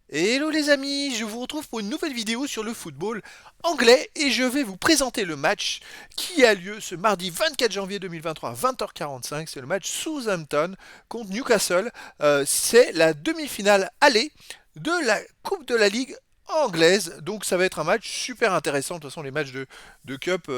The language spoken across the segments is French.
Et hello les amis, je vous retrouve pour une nouvelle vidéo sur le football anglais et je vais vous présenter le match qui a lieu ce mardi 24 janvier 2023 à 20h45. C'est le match Southampton contre Newcastle. C'est la demi-finale aller de la Coupe de la Ligue anglaise. Donc ça va être un match super intéressant. De toute façon les matchs de Cup,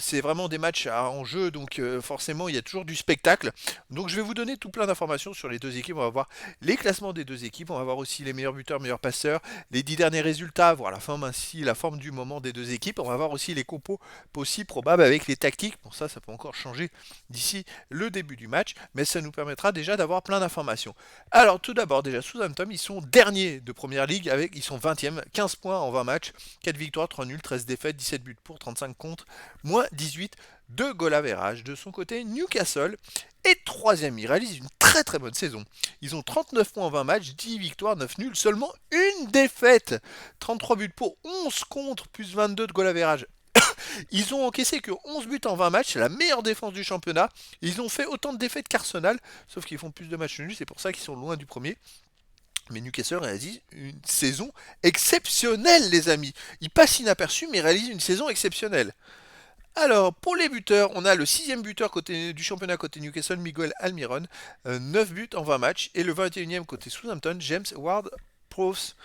c'est vraiment des matchs à enjeu. Donc forcément il y a toujours du spectacle. Donc je vais vous donner tout plein d'informations sur les deux équipes. On va voir les classements des deux équipes. On va voir aussi les meilleurs buteurs, meilleurs passeurs, les 10 derniers résultats, voir la forme ainsi, la forme du moment des deux équipes. On va voir aussi les compos possibles, probables avec les tactiques. Bon, ça peut encore changer d'ici le début du match, mais ça nous permettra déjà d'avoir plein d'informations. Alors, tout d'abord, déjà, Southampton, ils sont derniers de première ligue, ils sont 20e, 15 points en 20 matchs, 4 victoires, 3 nuls, 13 défaites, 17 buts pour, 35 contre, moins 18 de goal average. De son côté, Newcastle est troisième. Ils réalisent une très très bonne saison. Ils ont 39 points en 20 matchs, 10 victoires, 9 nuls, seulement une défaite. 33 buts pour, 11 contre, plus 22 de goal average. Ils ont encaissé que 11 buts en 20 matchs, c'est la meilleure défense du championnat. Ils ont fait autant de défaites qu'Arsenal, sauf qu'ils font plus de matchs nuls, c'est pour ça qu'ils sont loin du premier. Mais Newcastle réalise une saison exceptionnelle, les amis. Ils passent inaperçus, mais réalisent une saison exceptionnelle. Alors, pour les buteurs, on a le sixième buteur du championnat côté Newcastle, Miguel Almiron, 9 buts en 20 matchs. Et le 21e côté Southampton, James Ward-Prowse,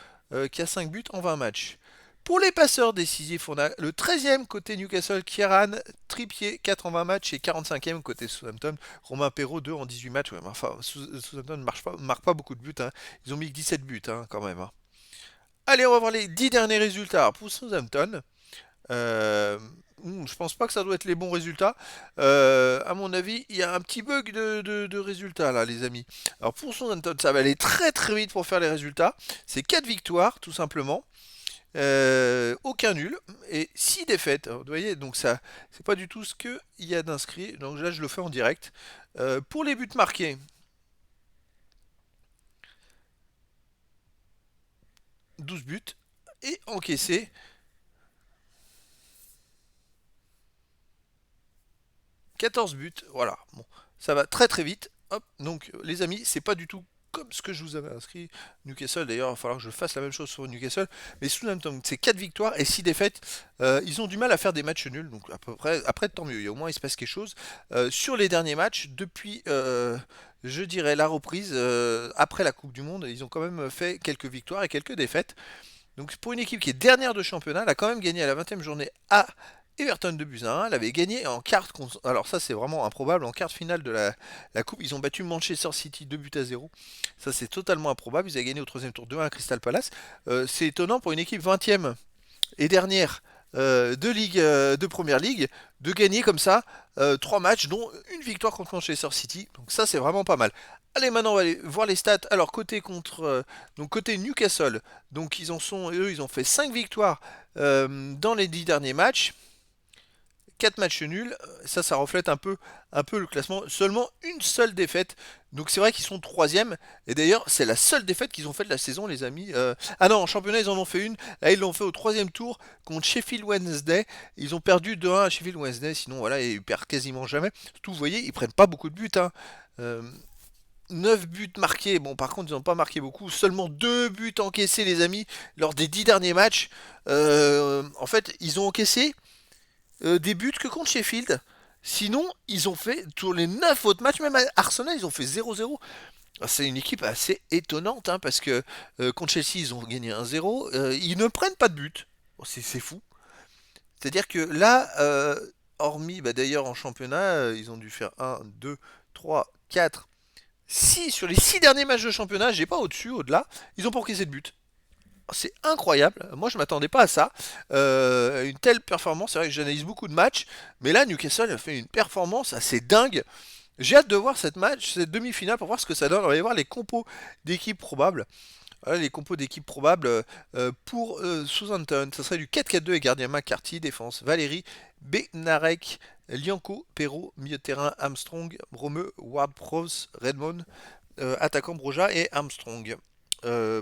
qui a 5 buts en 20 matchs. Pour les passeurs décisifs, on a le 13e côté Newcastle, Kieran Trippier, 4 en 20 matchs. Et 45e côté Southampton, Romain Perrault, 2 en 18 matchs. Ouais, enfin, Southampton ne marque pas beaucoup de buts, hein. Ils ont mis que 17 buts, hein, quand même, hein. Allez, on va voir les 10 derniers résultats pour Southampton. Euh, je pense pas que ça doit être les bons résultats. À mon avis, il y a un petit bug de résultats là, les amis. Alors pour Southampton, ça va aller très très vite pour faire les résultats. C'est 4 victoires, tout simplement. Aucun nul et 6 défaites. Alors, vous voyez, donc ça, c'est pas du tout ce qu'il y a d'inscrit. Donc là, je le fais en direct. Pour les buts marqués, 12 buts et encaissés 14 buts, voilà. Bon, ça va très très vite. Hop, donc les amis, c'est pas du tout comme ce que je vous avais inscrit. Newcastle, d'ailleurs, il va falloir que je fasse la même chose sur Newcastle. Mais Southampton, c'est 4 victoires et 6 défaites. Ils ont du mal à faire des matchs nuls, donc à peu près, après, tant mieux. Au moins, il se passe quelque chose. Sur les derniers matchs, depuis, je dirais, la reprise, après la Coupe du Monde, ils ont quand même fait quelques victoires et quelques défaites. Donc pour une équipe qui est dernière de championnat, elle a quand même gagné à la 20e journée à Everton de buts à 1. Elle avait gagné en quart, alors ça c'est vraiment improbable, en quart finale de la coupe. Ils ont battu Manchester City 2 buts à 0. Ça c'est totalement improbable. Ils avaient gagné au troisième tour 2-1 à Crystal Palace. C'est étonnant pour une équipe 20e et dernière de Première Ligue de gagner comme ça 3 matchs, dont une victoire contre Manchester City. Donc ça, c'est vraiment pas mal. Allez, maintenant, on va aller voir les stats. Alors, donc côté Newcastle, donc eux, ils ont fait 5 victoires dans les 10 derniers matchs. 4 matchs nuls, ça reflète un peu le classement. Seulement une seule défaite. Donc c'est vrai qu'ils sont troisième. Et d'ailleurs, c'est la seule défaite qu'ils ont faite de la saison, les amis. Ah non, en championnat, ils en ont fait une. Là, ils l'ont fait au troisième tour contre Sheffield Wednesday. Ils ont perdu 2-1 à Sheffield Wednesday. Sinon, voilà, ils perdent quasiment jamais. Surtout, vous voyez, ils prennent pas beaucoup de buts, hein. Euh, 9 buts marqués. Bon, par contre, ils n'ont pas marqué beaucoup. Seulement 2 buts encaissés, les amis, lors des 10 derniers matchs. En fait, ils ont encaissé des buts que contre Sheffield. Sinon, ils ont fait, tous les 9 autres matchs, même à Arsenal, ils ont fait 0-0. C'est une équipe assez étonnante, hein, parce que contre Chelsea, ils ont gagné 1-0. Ils ne prennent pas de but. Bon, c'est fou. C'est-à-dire que là, hormis, bah, d'ailleurs en championnat, ils ont dû faire 1, 2, 3, 4, 6. Sur les 6 derniers matchs de championnat, j'ai pas au-dessus, au-delà, ils ont pas encaissé de but. C'est incroyable. Moi, je m'attendais pas à ça. Une telle performance. C'est vrai que j'analyse beaucoup de matchs, mais là, Newcastle a fait une performance assez dingue. J'ai hâte de voir cette demi-finale, pour voir ce que ça donne. On va aller voir les compos d'équipes probables. Voilà, les compos d'équipes probables pour Southampton. Ça serait du 4-4-2 et gardien McCarthy, défense Valérie, Benarek, Lianco, Perrault, milieu de terrain Armstrong, Bromeux, Ward-Prowse, Redmond, attaquant Broja et Armstrong.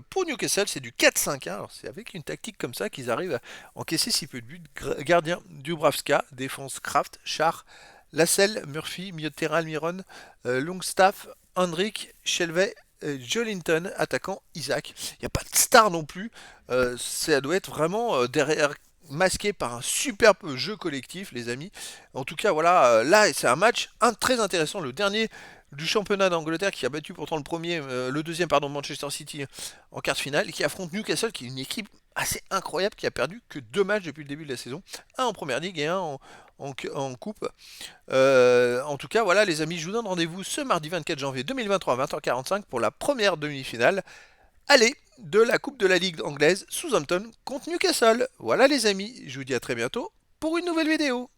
Pour Newcastle, c'est du 4-5-1. Alors, c'est avec une tactique comme ça qu'ils arrivent à encaisser si peu de buts. Gardien Dubravska, défense Kraft, Char, Lassell, Murphy, milieu de terrain Almiron, Longstaff, Hendrick, Shelvey, Jolinton, attaquant Isaac. Il n'y a pas de star non plus. Ça doit être vraiment derrière masqué par un superbe jeu collectif, les amis. En tout cas, voilà, là, c'est un match très intéressant. Le dernier du championnat d'Angleterre qui a battu pourtant le deuxième, pardon, Manchester City en quart de finale, et qui affronte Newcastle, qui est une équipe assez incroyable, qui a perdu que 2 matchs depuis le début de la saison, un en première ligue et un en coupe. En tout cas, voilà les amis, je vous donne rendez-vous ce mardi 24 janvier 2023 à 20h45 pour la première demi-finale. Allez, de la Coupe de la Ligue anglaise, Southampton contre Newcastle. Voilà les amis, je vous dis à très bientôt pour une nouvelle vidéo.